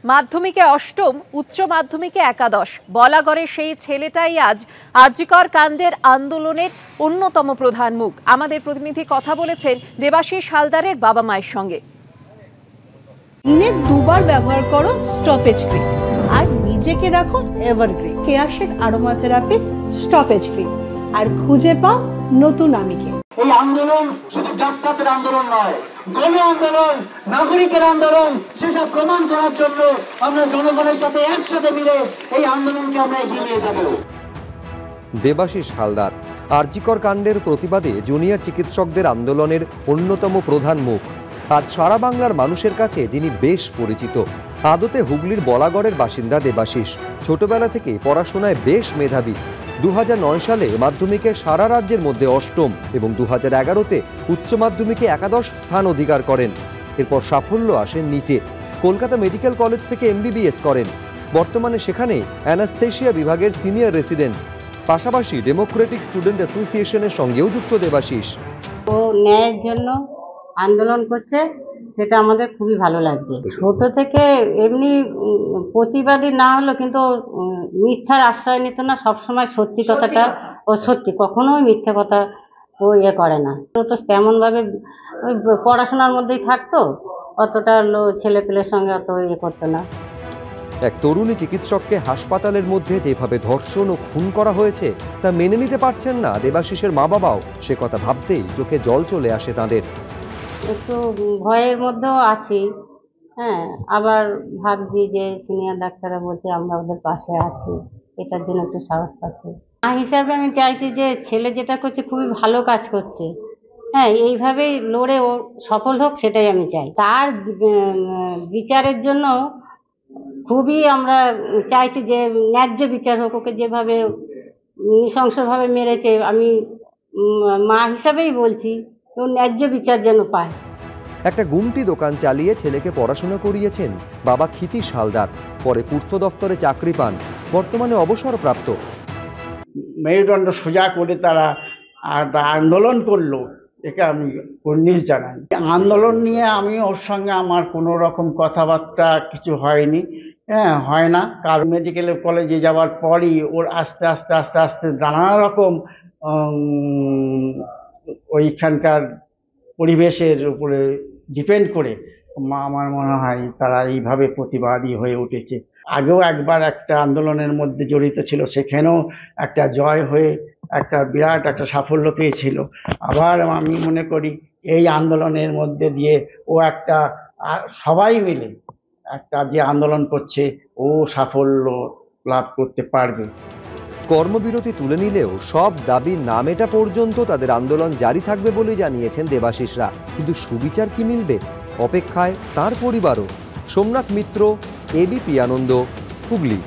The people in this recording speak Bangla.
মাধ্যমিকে অষ্টম, উচ্চ মাধ্যমিকে একাদশ, বলাগড়ে সেই ছেলেটাই আজ আরজিকর কাণ্ডের আন্দোলনের অন্যতম প্রধান মুখ। আমাদের প্রতিনিধি কথা বলেছেন দেবাশিস হালদারের বাবা মায়ের সঙ্গে। দিনে দুবার ব্যবহার করো স্টপেজ ক্রিম আর নিজেকে রাখো evergreen Keya Seth aromatherapy stop age cream আর খুঁজে পাও নতুন আমিকে। এই আন্দোলন শুধু ডাক্তারদের আন্দোলন নয়, গণ আন্দোলন, নাগরিকের আন্দোলন। সেটা প্রমাণ করার জন্য আমরা জনগণের সাথে একসাথে মিলে এই আন্দোলনকে আমরা এগিয়ে নিয়ে যাব। দেবাশিস হালদার আরজিকর কাণ্ডের প্রতিবাদে জুনিয়র চিকিৎসকদের আন্দোলনের অন্যতম প্রধান মুখ। আজ সারা বাংলার মানুষের কাছে যিনি বেশ পরিচিত। আদতে হুগলির বলাগড়ের বাসিন্দা দেবাশিস ছোটবেলা থেকে পড়াশোনায় বেশ মেধাবী। 2009 সালে মাধ্যমিকে সারা রাজ্যের মধ্যে অষ্টম এবং 2011-তে উচ্চ মাধ্যমিকে একাদশ স্থান অধিকার করেন। এরপর সাফল্য আসেন নিটে। কলকাতা মেডিকেল কলেজ থেকে MBBS করেন। বর্তমানে সেখানে অ্যানাস্থেশিয়া বিভাগের সিনিয়র রেসিডেন্ট। পাশাপাশি ডেমোক্রেটিক স্টুডেন্ট অ্যাসোসিয়েশনের সঙ্গেও যুক্ত দেবাশিস। ও ন্যায়ের জন্য আন্দোলন করছে, সেটা আমাদের খুবই ভালো লাগছে। ছোট থেকে এমনি প্রতিবাদী না হলো, কিন্তু মিথ্যার আশ্রয় নিত না, সবসময় সত্যি কথাটা ও সত্যি, কখনোই মিথ্যে কথা ও করে না। ও তো তেমনভাবে পড়াশোনার মধ্যেই থাকতো, অতটা ছেলেপেলের সঙ্গে অত করতো না। এক তরুণী চিকিৎসককে হাসপাতালের মধ্যে যেভাবে ধর্ষণ ও খুন করা হয়েছে তা মেনে নিতে পারছেন না দেবাশিসের মা বাবাও। সে কথা ভাবতেই চোখে জল চলে আসে তাদের। একটু ভয়ের মধ্যেও আছি, হ্যাঁ, আবার ভাবছি যে সিনিয়র ডাক্তাররা বলছে আমরা ওদের পাশে আছি, এটার জন্য একটু সাহস পাচ্ছি। মা হিসাবে আমি চাইছি যে ছেলে যেটা করছে খুবই ভালো কাজ করছে, হ্যাঁ, এইভাবেই লড়ে ও সফল হোক, সেটাই আমি চাই। তার বিচারের জন্য খুবই আমরা চাইছি যে ন্যায্য বিচার হোক। ওকে যেভাবে নৃশংসভাবে মেরেছে, আমি মা হিসাবেই বলছি ও ন্যায্য বিচার যেন পায়। একটা গুমটি দোকান চালিয়ে ছেলেকে পড়াশোনা করিয়েছেন বাবা ক্ষিতীশ হালদার। পরে পূর্ত দফতরে চাকরি পান। বর্তমানে অবসরপ্রাপ্ত। মেরুদণ্ড সোজা করে তারা আন্দোলন করলো, একে আমি কুর্নিশ জানাই। আন্দোলন নিয়ে আমি ওর সঙ্গে আমার কোনো রকম কথাবার্তা কিছু হয়নি, হ্যাঁ, হয় না। কারণ মেডিকেল কলেজে যাওয়ার পরই ওর আস্তে আস্তে আস্তে আস্তে নানা রকম ওইখানকার পরিবেশের উপরে ডিপেন্ড করে আমার মনে হয় তারা এইভাবে প্রতিবাদী হয়ে উঠেছে। আগেও একবার একটা আন্দোলনের মধ্যে জড়িত ছিল, সেখানেও একটা জয় হয়ে একটা বিরাট একটা সাফল্য পেয়েছিল। আবার আমি মনে করি এই আন্দোলনের মধ্যে দিয়ে ও একটা সবাই মিলে একটা যে আন্দোলন করছে ও সাফল্য লাভ করতে পারবে। কর্মবিরতি তুলে নিলেও সব দাবি না মেটা পর্যন্ত তাদের আন্দোলন জারি থাকবে বলে জানিয়েছেন দেবাশিসরা। কিন্তু সুবিচার কি মিলবে? অপেক্ষায় তার পরিবারও। সোমনাথ মিত্র, ABP আনন্দ, হুগলি।